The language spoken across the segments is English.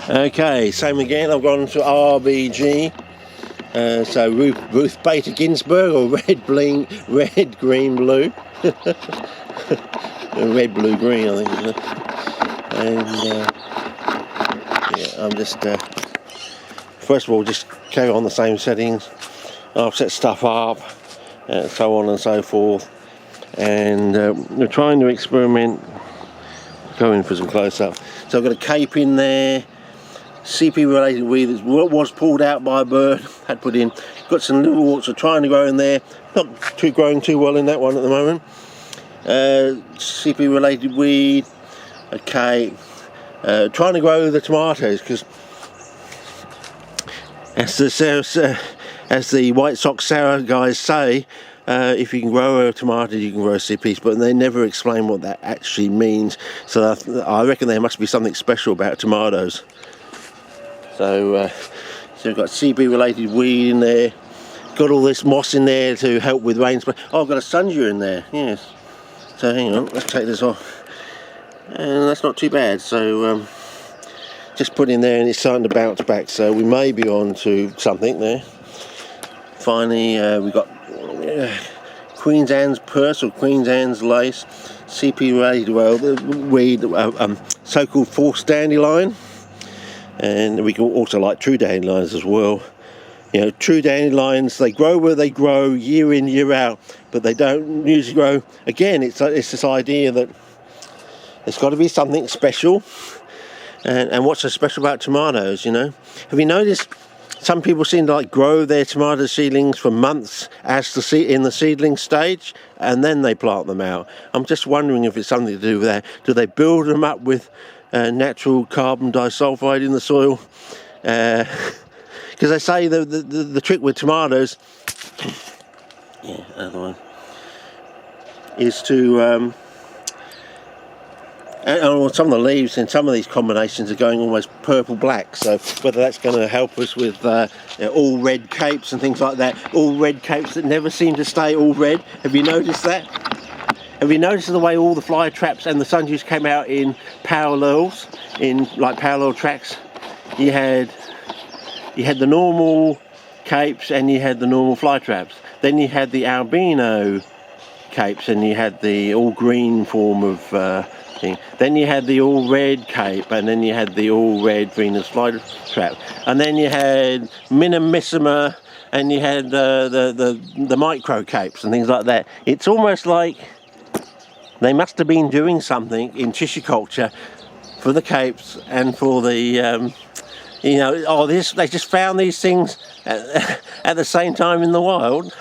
Okay, same again. I've gone to RBG. So Ruth Bader Ginsburg, or red, green, blue. Red, blue, green, I think, isn't it? And yeah, I'm just first of all just carry on the same settings. I've set stuff up, so on and so forth, and we're trying to experiment. Go in for some close-up. So I've got a cape in there, CP related weed that was pulled out by a bird, had put in. Got some little warts are trying to grow in there, not growing too well in that one at the moment. CP related weed, a cape, trying to grow the tomatoes, because as the White Sox Sarah guys say, if you can grow a tomato, you can grow CPs, but they never explain what that actually means. So I reckon there must be something special about tomatoes. So we've got CP related weed in there, got all this moss in there to help with rain spray. Oh, I've got a sundew in there, yes. So hang on, let's take this off. And that's not too bad. So just put in there and it's starting to bounce back. So we may be on to something there. Finally, we've got Queen's Anne's purse or Queen's Anne's lace, CP related weed, so-called forced dandelion. And we can also like true dandelions as well. You know, true dandelions, they grow where they grow year in, year out, but they don't usually grow. Again, it's this idea that there's got to be something special. And what's so special about tomatoes, you know? Have you noticed some people seem to like grow their tomato seedlings for months in the seedling stage, and then they plant them out? I'm just wondering if it's something to do with that. Do they build them up with natural carbon disulfide in the soil? Because they say the trick with tomatoes, yeah, another one, is to and some of the leaves in some of these combinations are going almost purple black, so whether that's going to help us with all red capes and things like that, all red capes that never seem to stay all red. Have you noticed that? Have you noticed the way all the fly traps and the sundews came out in parallels, in like parallel tracks? You had the normal capes and you had the normal fly traps. Then you had the albino capes and you had the all green form of thing. Then you had the all red cape, and then you had the all red Venus fly trap. And then you had minimissima, and you had the micro capes and things like that. It's almost like they must have been doing something in tissue culture for the capes and for the, you know, they just found these things at the same time in the wild.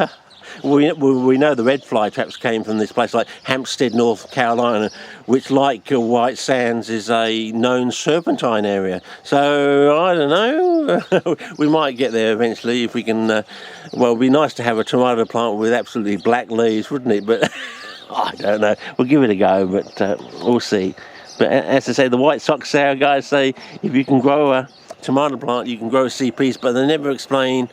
We know the red fly traps came from this place like Hampstead, North Carolina, which, like White Sands, is a known serpentine area. So I don't know. We might get there eventually if we can. Well, it'd be nice to have a tomato plant with absolutely black leaves, wouldn't it? But I don't know. We'll give it a go, but we'll see. But as I say, the White Sox Sour guys say if you can grow a tomato plant, you can grow CPs, but they never explain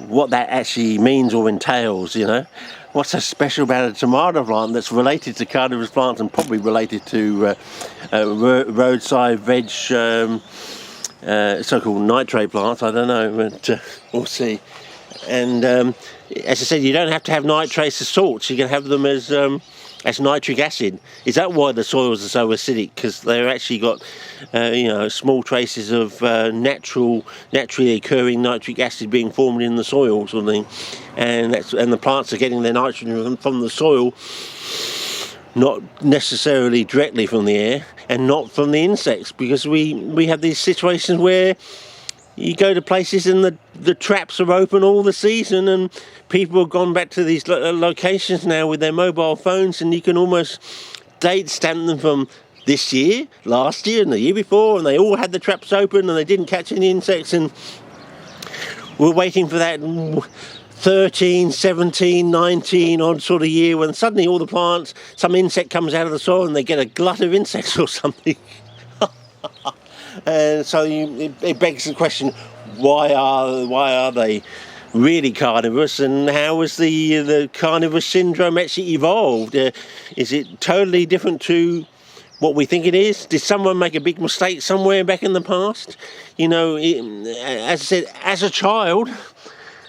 what that actually means or entails, you know. What's so special about a tomato plant that's related to carnivorous plants and probably related to roadside veg, so-called nitrate plants? I don't know, but we'll see. And as I said, you don't have to have nitrates as salts. You can have them as nitric acid. Is that why the soils are so acidic? Because they've actually got, you know, small traces of naturally occurring nitric acid being formed in the soil, sort of thing, and the plants are getting their nitrogen from the soil, not necessarily directly from the air, and not from the insects, because we have these situations where you go to places and the traps are open all the season, and people have gone back to these locations now with their mobile phones, and you can almost date stamp them from this year, last year and the year before, and they all had the traps open and they didn't catch any insects, and we're waiting for that 13, 17, 19 odd sort of year when suddenly all the plants, some insect comes out of the soil and they get a glut of insects or something. And so it begs the question, why are they really carnivorous, and how has the carnivorous syndrome actually evolved? Is it totally different to what we think it is? Did someone make a big mistake somewhere back in the past? You know, as I said, as a child,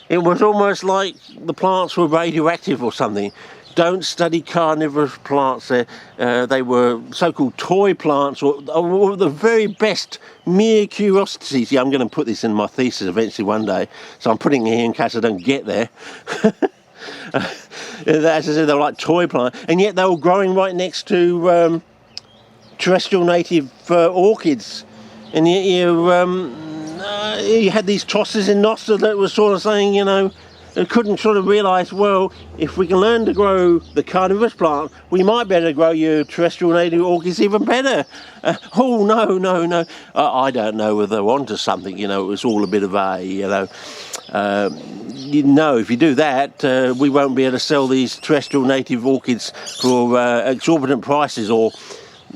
it was almost like the plants were radioactive or something. Don't study carnivorous plants. They were so-called toy plants, or the very best mere curiosities. Yeah, I'm going to put this in my thesis eventually one day, so I'm putting it here in case I don't get there. As I said, they were like toy plants, and yet they were growing right next to terrestrial native orchids. And yet you had these tosses in Nostra that were sort of saying, you know, and couldn't sort of realise, well, if we can learn to grow the carnivorous plant, we might better grow your terrestrial native orchids even better. Oh, no. I don't know whether they're onto something, you know. It was all a bit of a, you know, if you do that, we won't be able to sell these terrestrial native orchids for exorbitant prices, or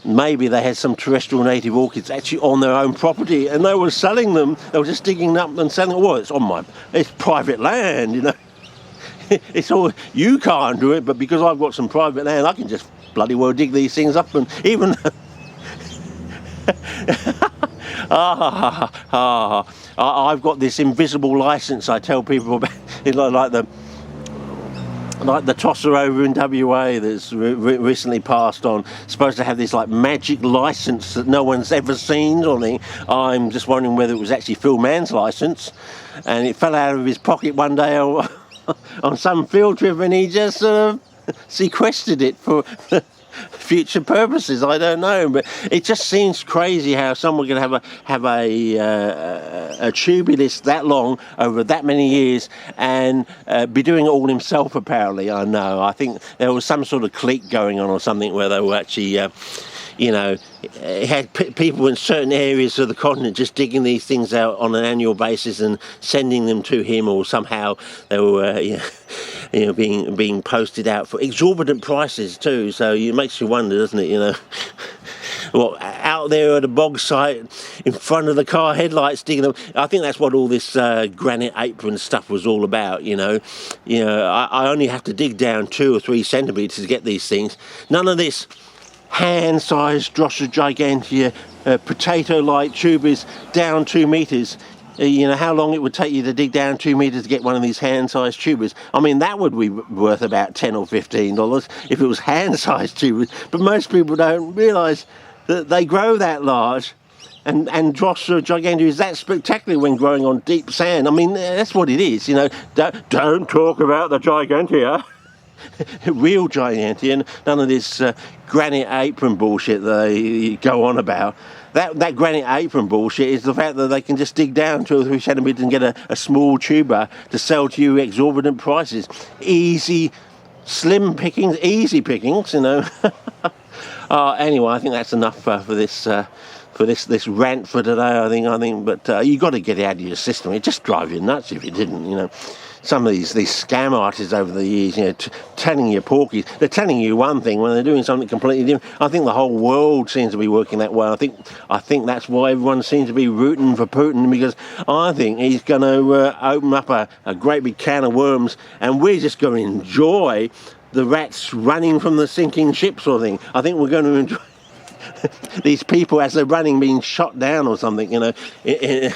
maybe they had some terrestrial native orchids actually on their own property and they were selling them. They were just digging them up and selling them. Well, it's private land, you know. It's all, you can't do it, but because I've got some private land, I can just bloody well dig these things up. And even I've got this invisible license I tell people about, like the tosser over in WA that's recently passed on, supposed to have this like magic license that no one's ever seen or anything. I'm just wondering whether it was actually Phil Mann's license, and it fell out of his pocket one day on some field trip, and he just sequestered it for future purposes. I don't know, but it just seems crazy how someone can have a tubulus that long over that many years and be doing it all himself. Apparently, I know. I think there was some sort of clique going on or something where they were actually, you know, it had people in certain areas of the continent just digging these things out on an annual basis and sending them to him, or somehow they were, being posted out for exorbitant prices too. So it makes you wonder, doesn't it? You know, well, out there at a bog site in front of the car headlights digging them. I think that's what all this granite apron stuff was all about. You know, I only have to dig down 2 or 3 centimetres to get these things. None of this hand-sized Drosera gigantea, potato-like tubers down 2 metres. You know how long it would take you to dig down 2 metres to get one of these hand-sized tubers. I mean, that would be worth about $10 or $15 if it was hand-sized tubers. But most people don't realise that they grow that large, and Drosera gigantea is that spectacular when growing on deep sand. I mean, that's what it is. You know, don't talk about the gigantea. Real gigantea, and none of this granite apron bullshit they go on about. That granite apron bullshit is the fact that they can just dig down 2 or 3 centimetres and get a small tuber to sell to you exorbitant prices. Easy, slim pickings, easy pickings, you know. Anyway, I think that's enough for this rant for today. I think, but you got to get it out of your system. It just drives you nuts if you didn't, you know. Some of these scam artists over the years, you know, telling you porkies, they're telling you one thing when they're doing something completely different. I think the whole world seems to be working that way. I think that's why everyone seems to be rooting for Putin, because I think he's going to open up a great big can of worms, and we're just going to enjoy the rats running from the sinking ship sort of thing. I think we're going to enjoy these people as they're running being shot down or something, you know, in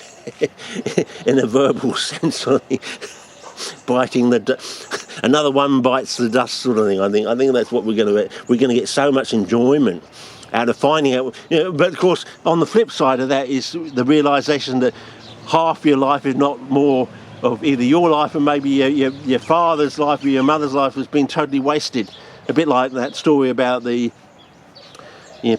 a verbal sense sort of thing. Biting another one bites the dust sort of thing. I think that's what we're going to get so much enjoyment out of finding out. You know, but of course, on the flip side of that is the realisation that half your life, if not more, of either your life and maybe your father's life or your mother's life has been totally wasted. A bit like that story about the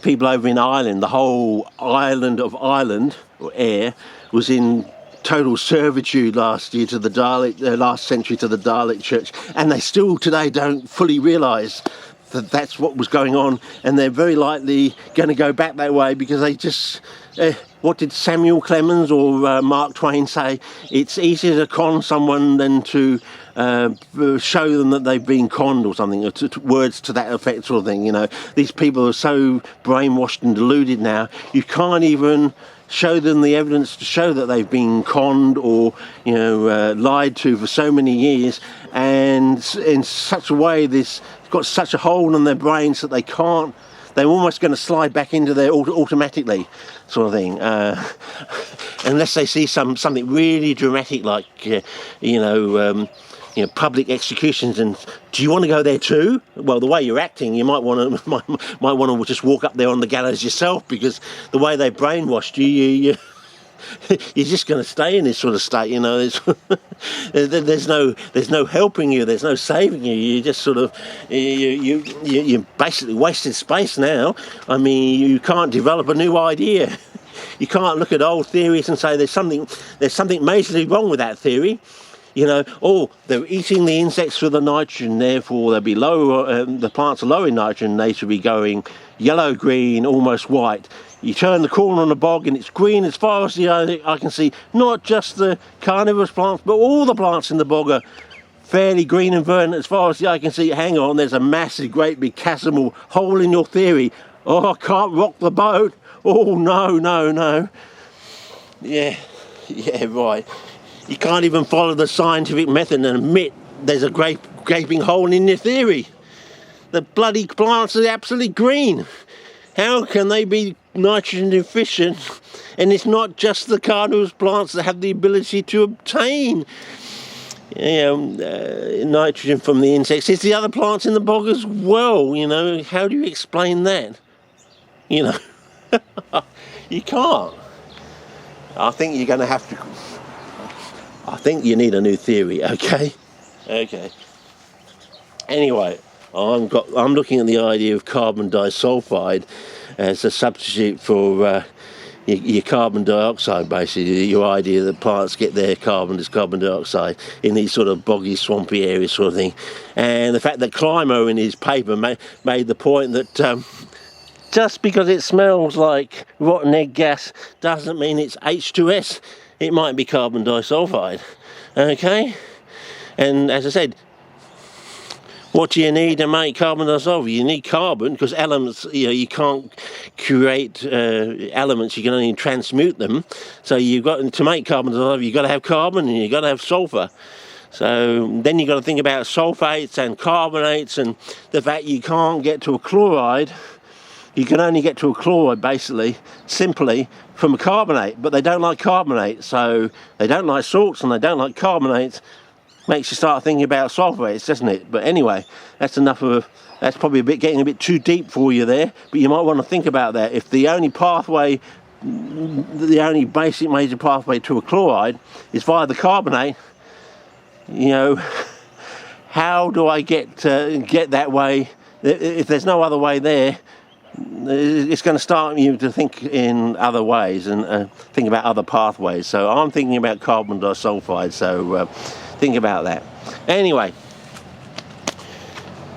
people over in Ireland. The whole island of Ireland, or Ayr, was in total servitude last century to the Dalek Church, and they still today don't fully realise that that's what was going on, and they're very likely going to go back that way because they just what did Samuel Clemens or Mark Twain say? It's easier to con someone than to show them that they've been conned or something, or words to that effect sort of thing. You know, these people are so brainwashed and deluded now, you can't even show them the evidence to show that they've been conned or, you know, lied to for so many years, and in such a way this got such a hold on their brains that they can't they're almost going to slide back into there automatically, sort of thing, unless they see something really dramatic, like public executions. And do you want to go there too? Well, the way you're acting, you might want to just walk up there on the gallows yourself, because the way they brainwashed you, you're just going to stay in this sort of state. There's no helping you. There's no saving you. You just sort of you're basically wasted space now. I mean, you can't develop a new idea. You can't look at old theories and say there's something majorly wrong with that theory. They're eating the insects for the nitrogen, therefore they'll be low. The plants are low in nitrogen, they should be going yellow, green, almost white. You turn the corner on the bog and it's green as far as the eye can see. Not just the carnivorous plants, but all the plants in the bog are fairly green and verdant as far as the eye can see. Hang on, there's a massive, great big chasmal hole in your theory. Oh, I can't rock the boat. Oh, no. Yeah, right. You can't even follow the scientific method and admit there's a gaping hole in your theory. The bloody plants are absolutely green. How can they be nitrogen deficient? And it's not just the carnivorous plants that have the ability to obtain nitrogen from the insects. It's the other plants in the bog as well. How do you explain that? You can't. I think you're going to have to. I think you need a new theory, okay? Anyway, I'm looking at the idea of carbon disulfide as a substitute for your carbon dioxide, basically. Your idea that plants get their carbon as carbon dioxide in these sort of boggy, swampy areas, sort of thing. And the fact that Climo in his paper made the point that just because it smells like rotten egg gas doesn't mean it's H2S. It might be carbon disulfide, okay? And as I said, what do you need to make carbon disulfide? You need carbon, because elements, you can't create elements, you can only transmute them. So you've got to make carbon disulfide, you've got to have carbon and you've got to have sulfur. So then you've got to think about sulfates and carbonates, and the fact you can't get to a chloride. You can only get to a chloride, basically, simply from a carbonate, but they don't like carbonate, so they don't like salts and they don't like carbonates. Makes you start thinking about sulfates, doesn't it? But anyway, that's probably getting a bit too deep for you there, but you might want to think about that. If the only basic major pathway to a chloride is via the carbonate, how do I get that way? If there's no other way there, it's going to start you to think in other ways and think about other pathways. So I'm thinking about carbon disulfide, so think about that. Anyway,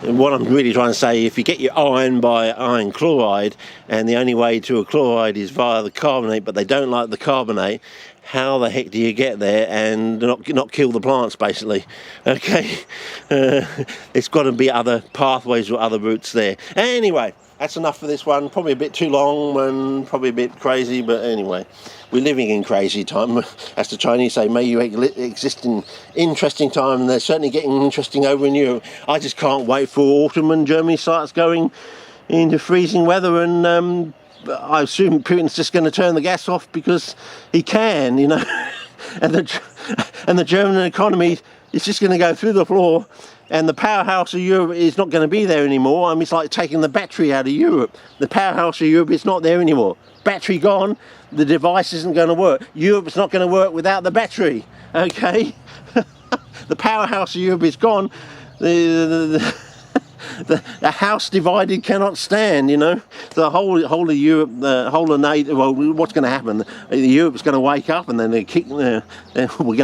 what I'm really trying to say, if you get your iron by iron chloride, and the only way to a chloride is via the carbonate, but they don't like the carbonate, how the heck do you get there and not kill the plants, basically? Okay, it's got to be other pathways or other routes there. Anyway, that's enough for this one. Probably a bit too long and probably a bit crazy, but anyway, we're living in crazy time. As the Chinese say, may you exist in interesting time, and they're certainly getting interesting over in Europe. I just can't wait for autumn when Germany starts going into freezing weather, and I assume Putin's just going to turn the gas off because he can, and the German economy is just going to go through the floor. And the powerhouse of Europe is not going to be there anymore. I mean, it's like taking the battery out of Europe. The powerhouse of Europe is not there anymore. Battery gone, the device isn't going to work. Europe's not going to work without the battery, okay? The powerhouse of Europe is gone. The house divided cannot stand, The whole of Europe, the whole of NATO, well, what's going to happen? Europe's going to wake up, and then we're going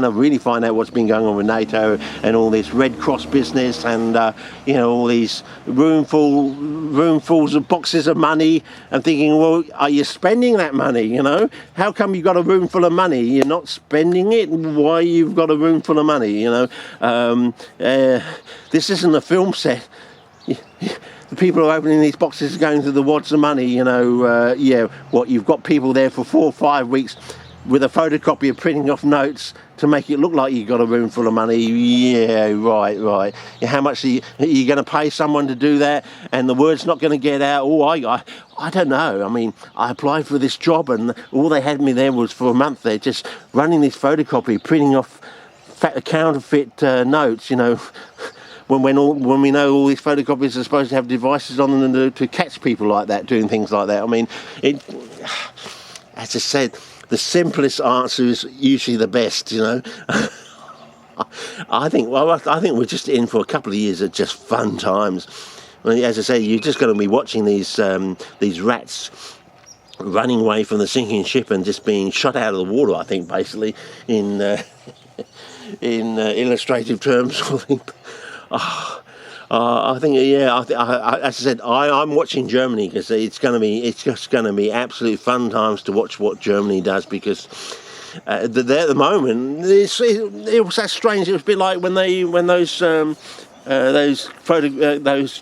to really find out what's been going on with NATO and all this Red Cross business, and all these roomfuls of boxes of money, and thinking, well, are you spending that money? How come you've got a room full of money? You're not spending it. Why you've got a room full of money? This isn't a film set. The people who are opening these boxes are going through the wads of money, you've got people there for 4 or 5 weeks with a photocopier printing off notes to make it look like you got a room full of money. Yeah, right. How much are you going to pay someone to do that, and the word's not going to get out? Oh, I don't know. I mean, I applied for this job, and all they had me there was for a month. They're just running this photocopy, printing off counterfeit notes, you know. When we know all these photocopiers are supposed to have devices on them to catch people like that, doing things like that. I mean, as I said, the simplest answer is usually the best, you know. I think we're just in for a couple of years of just fun times. I mean, as I say, you're just going to be watching these rats running away from the sinking ship and just being shot out of the water, I think, basically, in illustrative terms. I think, yeah. As I said, I'm watching Germany because it's just going to be absolute fun times to watch what Germany does, because there at the moment it was that strange. It was a bit like when those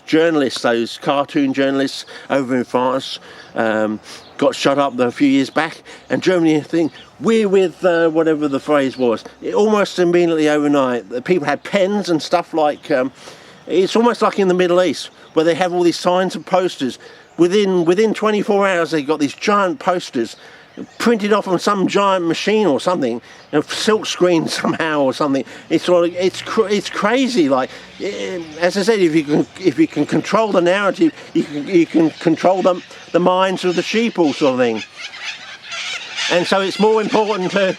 journalists, those cartoon journalists over in France, got shut up a few years back, and Germany, I think, we're with whatever the phrase was. Almost immediately overnight, people had pens and stuff like. It's almost like in the Middle East, where they have all these signs and posters. Within 24 hours, they got these giant posters printed off on some giant machine or something, silk screen somehow or something. It's crazy. Like, as I said, if you can control the narrative, you can control the minds of the sheeple, sort of thing. And so it's more important to,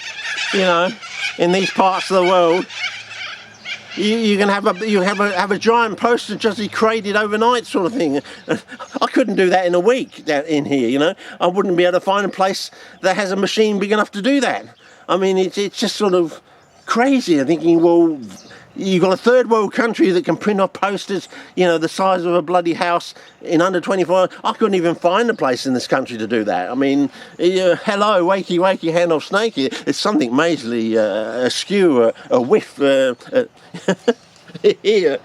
you know, in these parts of the world, you can have a giant poster just be created overnight, sort of thing. I couldn't do that in a week in here, you know. I wouldn't be able to find a place that has a machine big enough to do that. I mean, it's just sort of crazy. I'm thinking, well, you've got a third world country that can print off posters, you know, the size of a bloody house in under 24 hours. I couldn't even find a place in this country to do that. I mean, hello, wakey, hand off snakey. It's something majorly askew, a whiff. It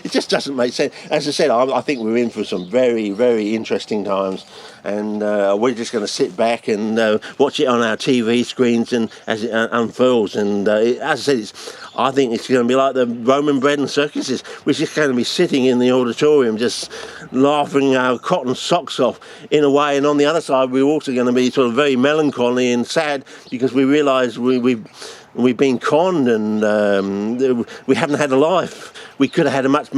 just doesn't make sense. As I said, I think we're in for some very, very interesting times, and we're just going to sit back and watch it on our TV screens and as it unfurls. And as I said, I think it's going to be like the Roman bread and circuses. We're just going to be sitting in the auditorium just laughing our cotton socks off in a way, and on the other side we're also going to be sort of very melancholy and sad because we realise we've been conned, and we haven't had a life. We could have had a much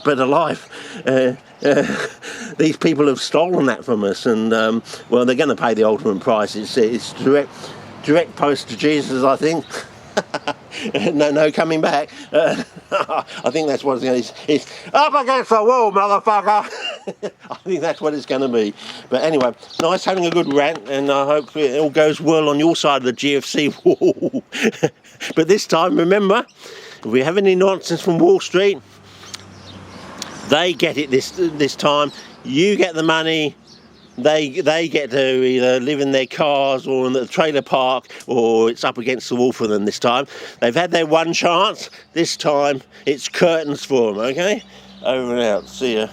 better life. These people have stolen that from us, and well, they're going to pay the ultimate price. It's direct post to Jesus, I think. no coming back. I think that's what it's up against the wall, motherfucker. I think that's what it's going to be. But anyway, nice having a good rant, and I hope it all goes well on your side of the GFC wall. But this time, remember, if we have any nonsense from Wall Street, they get it this time. You get the money. They get to either live in their cars or in the trailer park, or it's up against the wall for them this time. They've had their one chance. This time, it's curtains for them, okay? Over and out. See ya.